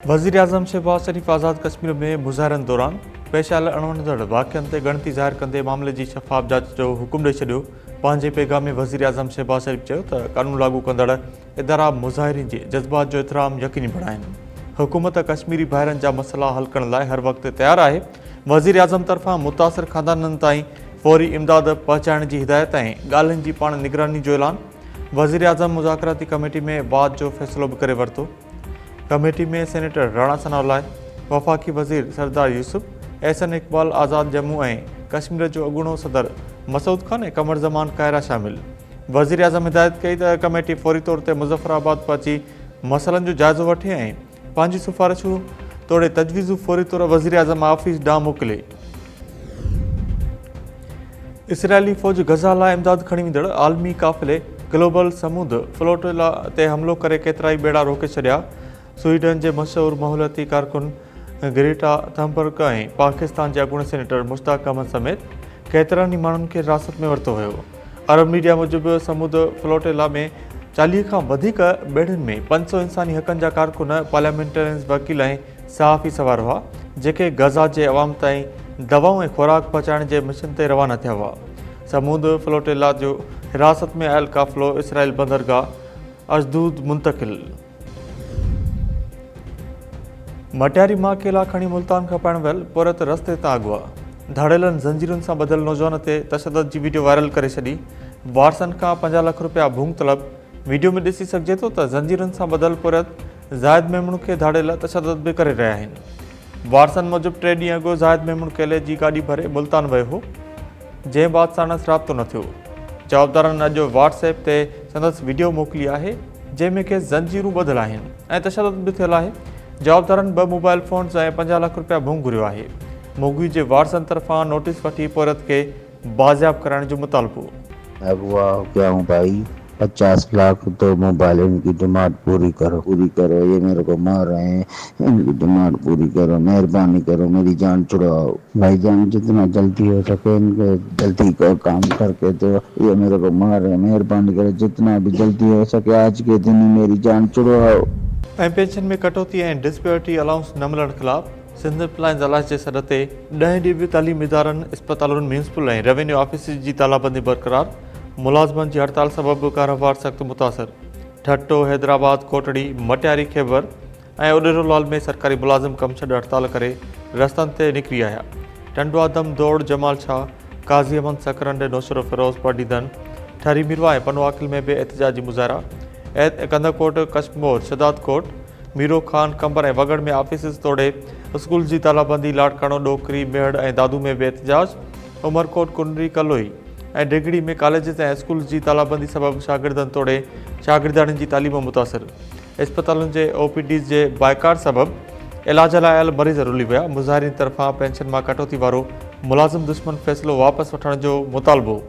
वज़ीर-ए-आज़म शहबाज शरीफ़ आज़ाद कश्मीर में मुज़ाहिरनि दौरान पेश आयल अणवणंदड़ वाक़िअनि ते ॻणती ज़ाहिर कंदे मामले जी शफ़ाफ़ जाच जो हुकुम ॾेई छॾियो। पंहिंजे पैगाम में वज़ीर-ए-आज़म शहबाज शरीफ़ चयो त क़ानून लागू कंदड़ इदारा मुज़ाहिरीन जे जज़्बात जो एतिराम यक़ीनी बणाइनि। हुकूमत कश्मीरी भाइरनि जा मसइला हल करण लाइ हर वक़्तु तयारु आहे। वज़ीर-ए-आज़म तरफ़ां मुतासिर ख़ानदाननि ताईं फ़ौरी इमदाद पहुचाइण जी हिदायत ऐं ॻाल्हियुनि जी पाण निगरानी जो ऐलान। वज़ीर-ए-आज़म मुज़ाकराती कमेटी में वाद जो फ़ैसिलो बि करे वरितो। कमेटी में सेनेटर राणा सनाउल्लाह, वफ़ाक़ी वज़ीर सरदार यूसुफ, एहसन इक़बाल आज़ाद जम्मू ऐं कश्मीर जो अॻूणो सदर मसूद खान ऐं कमर ज़मान कायरा शामिल। वज़ीर-ए-आज़म हिदायत कई त कमेटी फ़ौरी तौर ते मुज़फ़राबाद पहुची मसइलनि जो जाइज़ो वठे ऐं पंहिंजी सिफ़ारिशूं तोड़े तजवीज़ूं फ़ौरी तौर वज़ीर-ए-आज़म ऑफ़िस ॾांहुं मोकिले। इसराइली फ़ौज गज़ा लाइ इमदाद खणी वेंदड़ आलमी क़ाफ़िले ग्लोबल समूद फ्लोटिला ते हमिलो करे केतिरा ई ॿेड़ा रोके छॾिया। स्वीडन जे मशहूरु माहौलियाती कारकुन ग्रेटा थंबर्ग ऐं पाकिस्तान जे अॻूणे सेनेटर मुश्ताक अहमद समेत केतिरनि ई माण्हुनि खे हिरासत में वरितो वियो। अरब मीडिया मूजिबि समूद फ्लोटिला में 40 खां वधीक ॿेड़ियुनि में 500 इंसानी हक़नि जा कारकुन, पार्लियामेंटेरियंस, वकील ऐं सहाफ़ी सवार हुआ, जेके गज़ा जे अवाम ताईं दवाऊं ऐं खुराक पहुचाइण जे मिशन ते रवाना थिया हुआ। समूद फ्लोटिला जो हिरासत में आयल क़ाफ़िलो इसराइल बंदरगाह अशदूद मुंतक़िल। मटियारी मां केला खणी मुल्तान खां पाइण वियल पोरत रस्ते तां अॻुवा। धाड़ेलनि ज़ंजीरुनि सां ॿधल नौजवान ते तशदद जी वीडियो वायरल करे छॾी। वारसनि खां 50 लाख रुपया भूंग तलब। वीडियो में ॾिसी सघिजे थो त ज़ंजीरुनि सां ॿधल पोरत ज़ाहिद मेमून खे धाड़ेल तशदद बि करे रहिया आहिनि। वारसनि मूजिबि 3 ॾींहं अॻु ज़ाहिद मेमून केले जी गाॾी भरे मुल्तान वियो हो, जंहिं बाद साणसि राब्तो न थियो। जवाबदारनि अॼु व्हाट्सएप ते संदसि वीडियो मोकिली आहे, जंहिं में के ज़ंजीरूं ॿधल आहिनि ऐं तशदद बि थियल आहे। जवाबदारनि 2 मोबाइल फ़ोन्स ऐं 50 लाख रुपया भूंग घुरियो आहे। मुगी जे वारसनि तरफ़ां नोटिस वठी पोरत खे बाज़ियाब कराइण जो मुतालबो। अगवा क्या हूँ भाई, 50 लाख तो मोबाइल, इनकी डिमांड पूरी करो, ये मेरे को मार रहे हैं, इनकी डिमांड पूरी करो, मेहरबानी करो, मेरी जान छुड़ाओ। भाईजान जितना जल्दी हो सके इनको जल्दी का काम करके दो, ये मेरे को मार रहे हैं, मेहरबानी करो, जितना भी जल्दी हो सके आज के दिन ही मेरी जान छुड़ाओ। ऐं पेंशन में कटौती ऐं डिस्पेरिटी अलाउंस न मिलण ख़िलाफ़ सिंध एम्प्लॉयज़ अलायंस जे सॾ ते 10 ॾींहं बि तालीमी इदारनि, इस्पतालुनि, म्यूनिसिपल ऐं रेवेन्यू ऑफिस जी तालाबंदी बरक़रार। मुलाज़िमनि जी हड़ताल सबबि कारोबार सख़्तु मुतासिर। ठट्टो, हैदराबाद, कोटड़ी, मटियारी, खैबर ऐं उॾेरोलाल में सरकारी मुलाज़िम कम छॾे हड़ताल करे रस्तनि ते निकिरी आया। टंडवा दम दौड़, जमाल शाह, काज़ी अहमद सकरंड, नौशरो फिरोज़, पडीदन, ठरी मीरवा ऐं पनवाकिल में बि एहतिजाजी मुज़ाहिरा। कंदकोट, कश्मोर, शदादकोट, मीरो खान, कंबर ऐं वगड़ में ऑफिसिस तोड़े स्कूल जी तालाबंदी। लाड़काणो, डोकरी, मेहड़ ऐं दादू में बि एहतिजाज। उमरकोट, कुंडरी, कलोई ऐं डिगड़ी में कॉलेजिस ऐं स्कूल जी तालाबंदी सबबि शागिर्दनि तोड़े शागिर्दाणियुनि जी तालीम मुतासिर। इस्पतालुनि जे OPDs जे बाइकाट सबबि इलाज लाइ आयल मरीज़ रुली विया। मुज़ाहिरीन तरफ़ां पेंशन मां कटौती वारो मुलाज़िम दुश्मन फ़ैसिलो वापसि वठण जो मुतालबो।